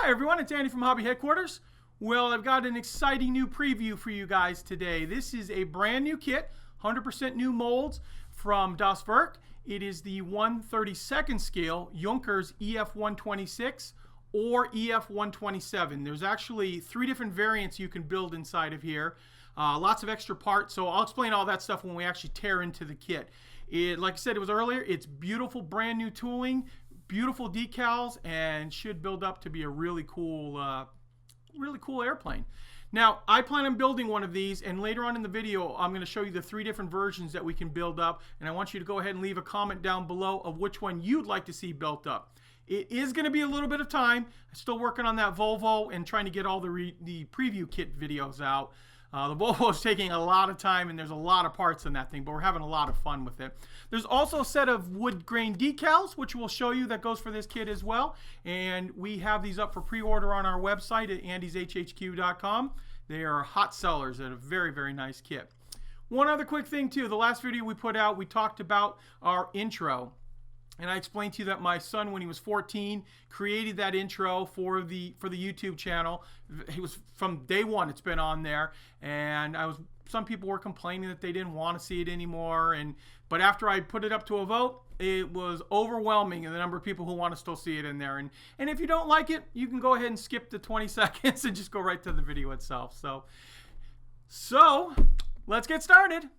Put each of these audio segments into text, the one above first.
Hi everyone, it's Andy from Hobby Headquarters. Well, I've got an exciting new preview for you guys today. This is a brand new kit, 100% new molds from das Werk. It is the 1/32 scale Junkers EF126 or EF127. There's actually 3 different variants you can build inside of here. Lots of extra parts, so I'll explain all that stuff when we actually tear into the kit. Like I said, it was earlier, it's beautiful brand new tooling, beautiful decals, and should build up to be a really cool airplane. Now, I plan on building one of these, and later on in the video, I'm going to show you the 3 different versions that we can build up, and I want you to go ahead and leave a comment down below of which one you'd like to see built up. It is going to be a little bit of time. I'm still working on that Volvo and trying to get all the preview kit videos out. The Volvo is taking a lot of time, and there's a lot of parts in that thing, but we're having a lot of fun with it. There's also a set of wood grain decals, which we'll show you, that goes for this kit as well. And we have these up for pre-order on our website at andyshhq.com. They are hot sellers and a very, very nice kit. One other quick thing too, the last video we put out, we talked about our intro. And I explained to you that my son, when he was 14, created that intro for the YouTube channel. He was, from day one, it's been on there. And some people were complaining that they didn't want to see it anymore. But after I put it up to a vote, it was overwhelming in the number of people who want to still see it in there. And if you don't like it, you can go ahead and skip the 20 seconds and just go right to the video itself. So let's get started.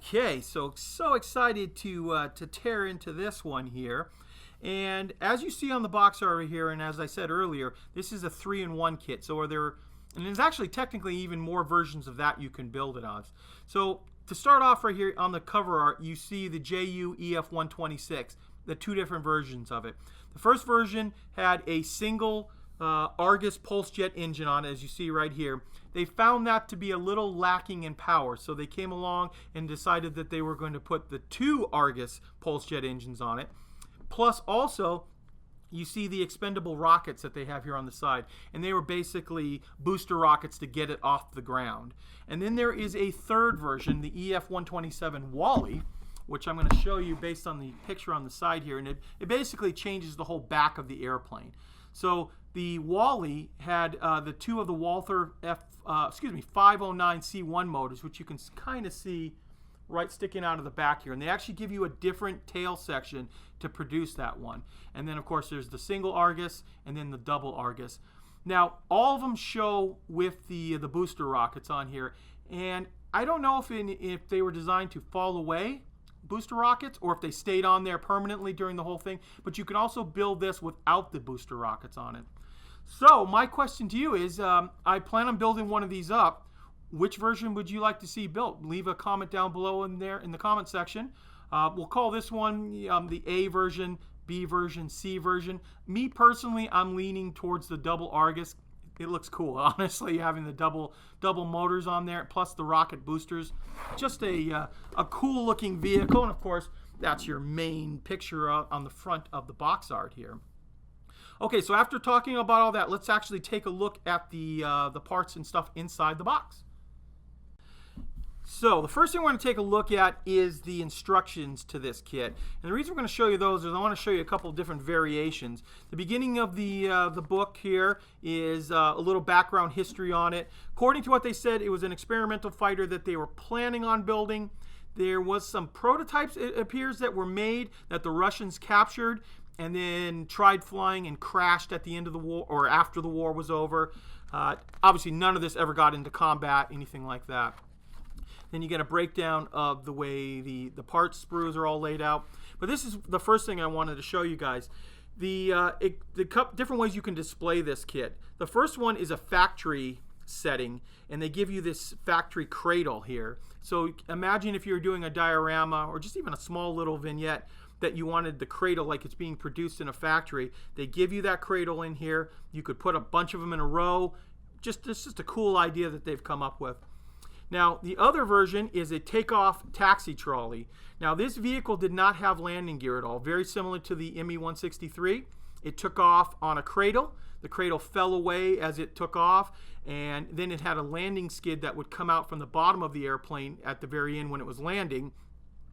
Okay, so excited to tear into this one here. And as you see on the box over here, and as I said earlier, this is a 3-in-1 kit. So and there's actually technically even more versions of that you can build it on. So to start off right here on the cover art, you see the JU EF126, the 2 different versions of it. The first version had a single Argus pulse jet engine on it, as you see right here. They found that to be a little lacking in power, so they came along and decided that they were going to put the 2 Argus pulse jet engines on it. Plus also, you see the expendable rockets that they have here on the side, and they were basically booster rockets to get it off the ground. And then there is a 3rd version, the EF127 Wally, which I'm going to show you based on the picture on the side here, and it basically changes the whole back of the airplane. So the Wally had the 2 of the Walther 509C1 motors, which you can kind of see right sticking out of the back here. And they actually give you a different tail section to produce that one. And then, of course, there's the single Argus and then the double Argus. Now, all of them show with the booster rockets on here. And I don't know if they were designed to fall away, booster rockets, or if they stayed on there permanently during the whole thing. But you can also build this without the booster rockets on it. So my question to you is, I plan on building one of these up. Which version would you like to see built? Leave a comment down below in the comment section. We'll call this one the A version, B version, C version. Me personally, I'm leaning towards the double Argus. It looks cool, honestly, having the double motors on there, plus the rocket boosters. Just a cool looking vehicle, and of course, that's your main picture on the front of the box art here. Okay, so after talking about all that, let's actually take a look at the parts and stuff inside the box. So the first thing we're going to take a look at is the instructions to this kit. And the reason we're going to show you those is I want to show you a couple of different variations. The beginning of the book here is a little background history on it. According to what they said, it was an experimental fighter that they were planning on building. There was some prototypes, it appears, that were made that the Russians captured and then tried flying and crashed at the end of the war, or after the war was over. Obviously, none of this ever got into combat, anything like that. Then you get a breakdown of the way the part sprues are all laid out. But this is the first thing I wanted to show you guys. The different ways you can display this kit. The first one is a factory setting, and they give you this factory cradle here. So imagine if you're doing a diorama or just even a small little vignette that you wanted the cradle like it's being produced in a factory. They give you that cradle in here. You could put a bunch of them in a row. It's just a cool idea that they've come up with. Now, the other version is a takeoff taxi trolley. Now, this vehicle did not have landing gear at all, very similar to the ME-163. It took off on a cradle. The cradle fell away as it took off, and then it had a landing skid that would come out from the bottom of the airplane at the very end when it was landing,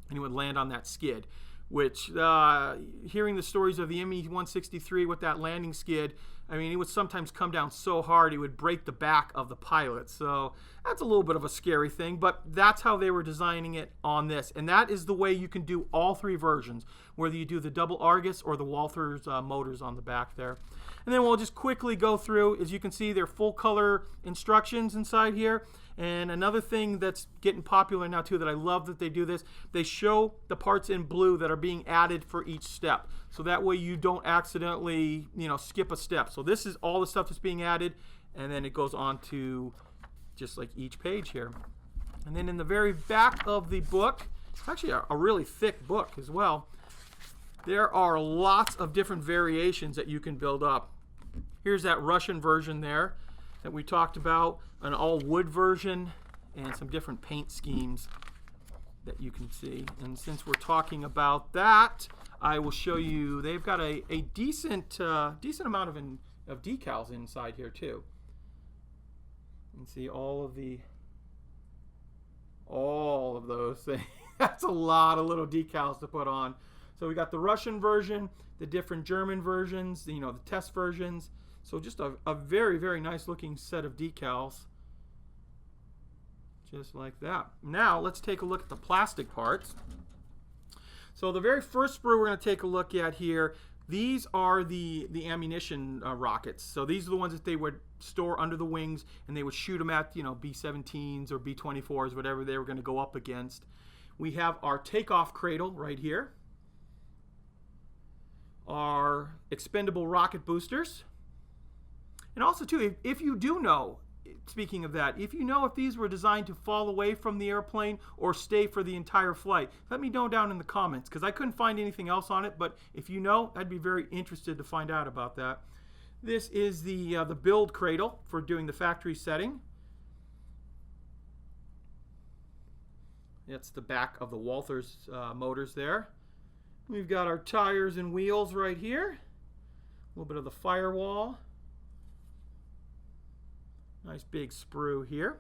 and it would land on that skid. Which, hearing the stories of the ME-163 with that landing skid, I mean, it would sometimes come down so hard it would break the back of the pilot. So that's a little bit of a scary thing, but that's how they were designing it on this. And that is the way you can do all three versions, whether you do the double Argus or the Walther's motors on the back there. And then we'll just quickly go through. As you can see, they're full color instructions inside here. And another thing that's getting popular now too, that I love that they do this, they show the parts in blue that are being added for each step. So that way you don't accidentally, skip a step. So this is all the stuff that's being added, and then it goes on to just like each page here. And then in the very back of the book, it's actually a really thick book as well. There are lots of different variations that you can build up. Here's that Russian version there that we talked about, an all wood version, and some different paint schemes that you can see. And since we're talking about that, I will show you, they've got a decent amount of decals inside here too. You can see all of those things. That's a lot of little decals to put on. So we got the Russian version, the different German versions, the test versions. So just a very, very nice looking set of decals. Just like that. Now let's take a look at the plastic parts. So the very first sprue we're going to take a look at here, these are the ammunition rockets. So these are the ones that they would store under the wings, and they would shoot them at B-17s or B-24s, whatever they were going to go up against. We have our takeoff cradle right here. Our expendable rocket boosters. And also too, if you do know, speaking of that, if you know if these were designed to fall away from the airplane or stay for the entire flight, let me know down in the comments, because I couldn't find anything else on it, but if you know, I'd be very interested to find out about that. This is the build cradle for doing the factory setting. That's the back of the Walther's motors there. We've got our tires and wheels right here. A little bit of the firewall. Nice big sprue here.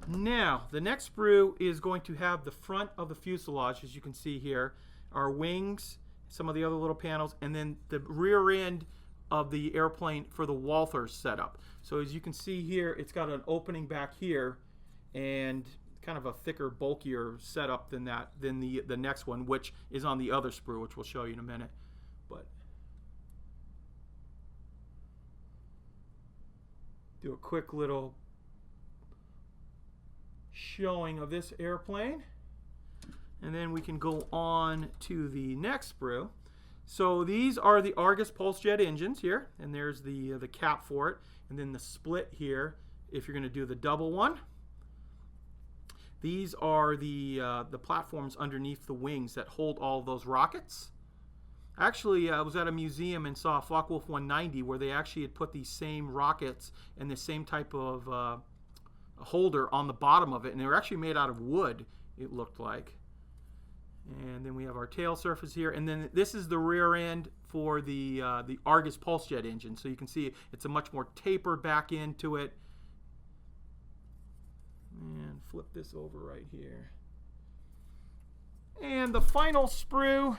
Now, the next sprue is going to have the front of the fuselage, as you can see here, our wings, some of the other little panels, and then the rear end of the airplane for the Walther's setup. So as you can see here, it's got an opening back here, and kind of a thicker, bulkier setup than the next one, which is on the other sprue, which we'll show you in a minute. But do a quick little showing of this airplane, and then we can go on to the next sprue. So these are the Argus pulse jet engines here, and there's the cap for it, and then the split here if you're going to do the double one. These are the platforms underneath the wings that hold all of those rockets. Actually, I was at a museum and saw a Focke-Wulf 190 where they actually had put these same rockets and the same type of holder on the bottom of it, and they were actually made out of wood, it looked like. And then we have our tail surface here, and then this is the rear end for the Argus pulse jet engine. So you can see it's a much more tapered back into it. And flip this over right here. And the final sprue,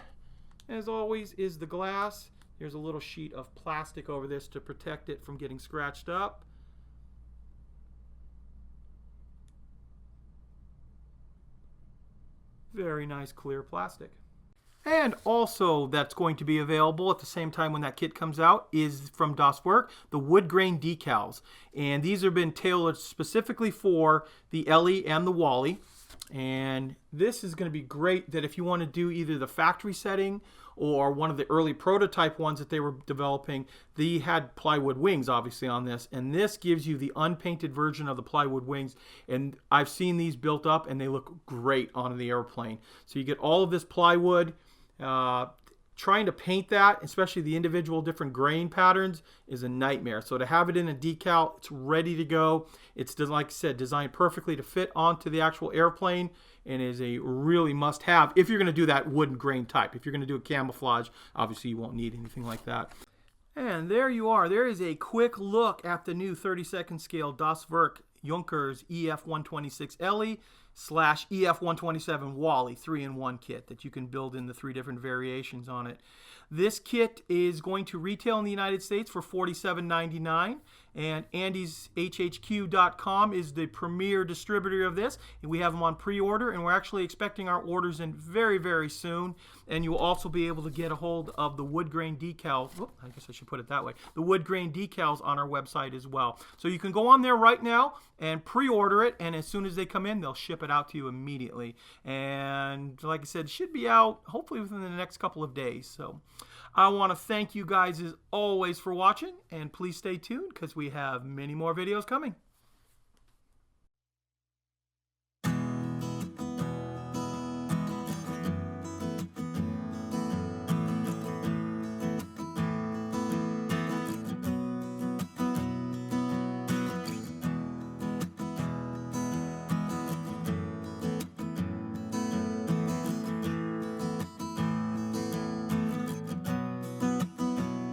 as always, is the glass. Here's a little sheet of plastic over this to protect it from getting scratched up. Very nice clear plastic. And also that's going to be available at the same time when that kit comes out is from Das Werk, the wood grain decals. And these have been tailored specifically for the Ellie and the Wally. And this is going to be great that if you want to do either the factory setting or one of the early prototype ones that they were developing, they had plywood wings obviously on this, and this gives you the unpainted version of the plywood wings, and I've seen these built up and they look great on the airplane. So you get all of this plywood, trying to paint that, especially the individual different grain patterns, is a nightmare. So to have it in a decal, it's ready to go. It's, like I said, designed perfectly to fit onto the actual airplane, and is a really must-have if you're going to do that wooden grain type. If you're going to do a camouflage, obviously you won't need anything like that. And there you are. There is a quick look at the new 32nd scale Das Werk Junkers EF126 Ellie / EF127 Wally 3-in-1 kit that you can build in the 3 different variations on it. This kit is going to retail in the United States for $47.99, and AndysHHQ.com is the premier distributor of this. And we have them on pre-order, and we're actually expecting our orders in very, very soon. And you will also be able to get a hold of the wood grain decals. Whoop, I guess I should put it that way. The wood grain decals on our website as well. So you can go on there right now and pre-order it, and as soon as they come in, they'll ship it out to you immediately. And like I said, it should be out hopefully within the next couple of days. So I want to thank you guys as always for watching, and please stay tuned because we have many more videos coming.